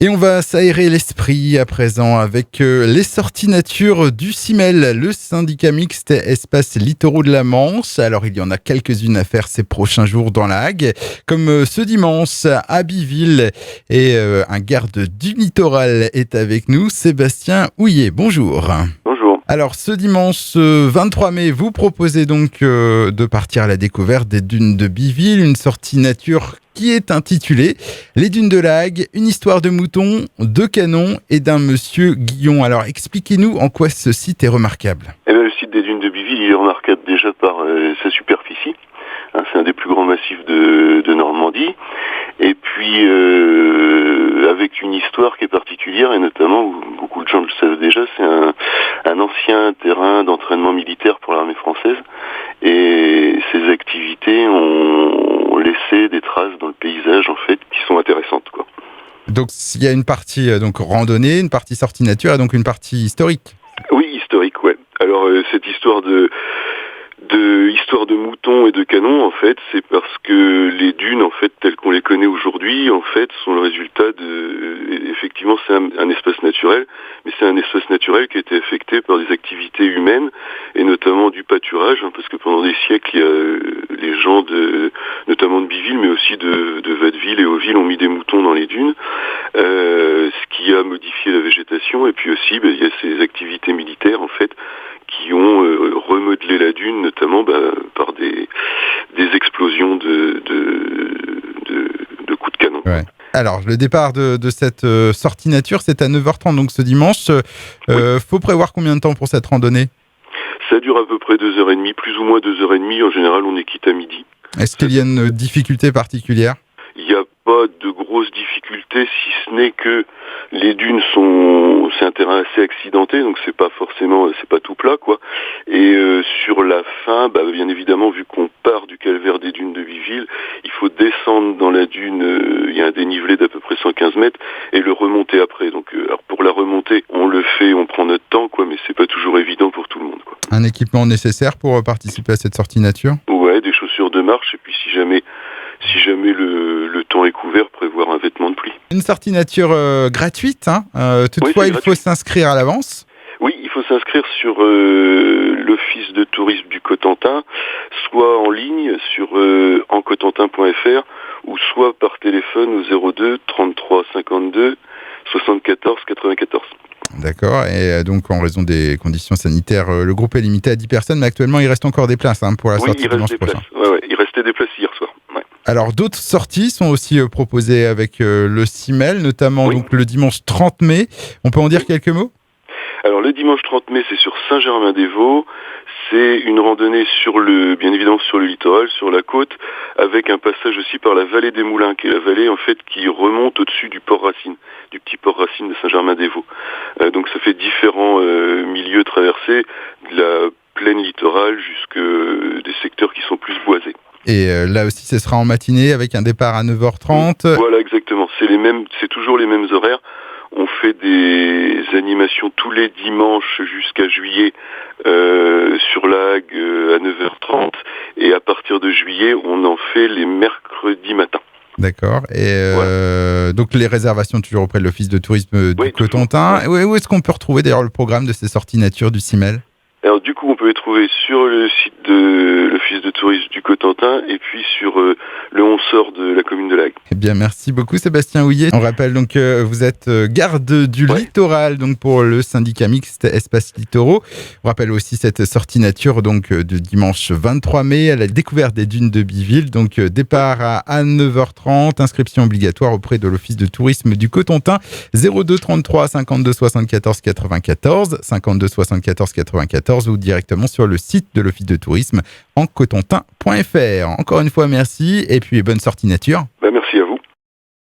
Et on va s'aérer l'esprit à présent avec les sorties nature du CIMEL, le syndicat mixte espace littoraux de la Manche. Alors il y en a quelques-unes à faire ces prochains jours dans la Hague, comme ce dimanche à Biville. Et un garde du littoral est avec nous, Sébastien Houillet. Bonjour. Bonjour. Alors ce dimanche 23 mai, vous proposez donc de partir à la découverte des dunes de Biville, une sortie nature qui est intitulée « Les dunes de la Hague, une histoire de moutons, de canons et d'un monsieur Guillon ». Alors expliquez-nous en quoi ce site est remarquable. Le site des dunes de Biville il est remarquable déjà par sa superficie. C'est un des plus grands massifs de Normandie. Et puis avec une histoire qui est particulière, et notamment, beaucoup de gens le savent déjà, c'est un ancien terrain d'entraînement militaire pour l'armée française. Et ces activités ont laissé des traces dans le paysage, en fait, qui sont intéressantes, quoi. Donc il y a une partie randonnée, une partie sortie nature et donc une partie historique. Oui, historique, ouais. Alors cette histoire de moutons et de canons, en fait, c'est parce que les dunes, en fait, telles qu'on les connaît aujourd'hui, en fait, sont le résultat effectivement, c'est un espace naturel, mais c'est un espace naturel qui a été affecté par des activités humaines, et notamment du pâturage, parce que pendant des siècles, il y a les gens notamment de Biville, mais aussi de Watteville et Auville ont mis des moutons dans les dunes, ce qui a modifié la végétation, et puis aussi, il y a ces activités militaires, en fait, qui ont remodelé la dune, notamment par des explosions de coups de canon. Ouais. Alors, le départ de cette sortie nature, c'est à 9h30, donc ce dimanche. Faut prévoir combien de temps pour cette randonnée ? Ça dure à peu près 2h30, plus ou moins 2h30. En général, on est quitte à midi. Est-ce qu'il y a une difficulté particulière ? Il n'y a pas de grosses difficultés, si ce n'est que les dunes c'est un terrain assez accidenté, donc c'est pas tout plat, quoi. Et sur la fin, bien évidemment, vu qu'on part du calvaire des dunes de Biville, il faut descendre dans la dune, il y a un dénivelé d'à peu près 115 mètres, et le remonter après. Donc, alors pour la remontée, on le fait, on prend notre temps, quoi, mais c'est pas toujours évident pour tout le monde, quoi. Un équipement nécessaire pour participer à cette sortie nature ? Ouais, des chaussures de marche, et puis si jamais le temps est couvert, prévoir un vêtement de pluie. Une sortie nature gratuite, hein. Toutefois, oui, il faut s'inscrire à l'avance. Oui, il faut s'inscrire sur l'Office de tourisme du Cotentin, soit en ligne sur encotentin.fr, ou soit par téléphone au 02 33 52 74 94. D'accord, et donc en raison des conditions sanitaires, le groupe est limité à 10 personnes, mais actuellement il reste encore des places pour la sortie dimanche prochain. Ouais, il restait des places hier soir. Ouais. Alors d'autres sorties sont aussi proposées avec le CIMEL, notamment donc le dimanche 30 mai. On peut en dire quelques mots ? Alors le dimanche 30 mai, c'est sur Saint-Germain-des-Vaux. C'est une randonnée bien évidemment sur le littoral, sur la côte, avec un passage aussi par la vallée des Moulins, qui est la vallée en fait qui remonte au-dessus du port Racine, du petit port Racine de Saint-Germain-des-Vaux. Donc ça fait différents milieux traversés, de la plaine littorale jusque des secteurs qui sont plus boisés. Et là aussi, ce sera en matinée avec un départ à 9h30. Voilà, exactement. C'est toujours les mêmes horaires. On fait des animations tous les dimanches jusqu'à juillet sur la Hague à 9h30. Et à partir de juillet, on en fait les mercredis matins. D'accord. Et donc les réservations toujours auprès de l'Office de tourisme du Cotentin. Où est-ce qu'on peut retrouver d'ailleurs le programme de ces sorties nature du CIMEL ? Alors du coup, on peut les trouver sur le site de l'Office de tourisme du Cotentin et puis sur le 11 sort de la commune de la Hague. Eh bien, merci beaucoup Sébastien Houillet. On rappelle donc que vous êtes garde du littoral donc pour le syndicat mixte Espace Littoraux. On rappelle aussi cette sortie nature donc de dimanche 23 mai à la découverte des dunes de Biville. Donc départ à 9h30, inscription obligatoire auprès de l'Office de tourisme du Cotentin. 02 33 52 74 94 52 74 94 ou directement sur le site de l'Office de tourisme encotentin.fr. Encore une fois, merci et puis bonne sortie nature. Merci.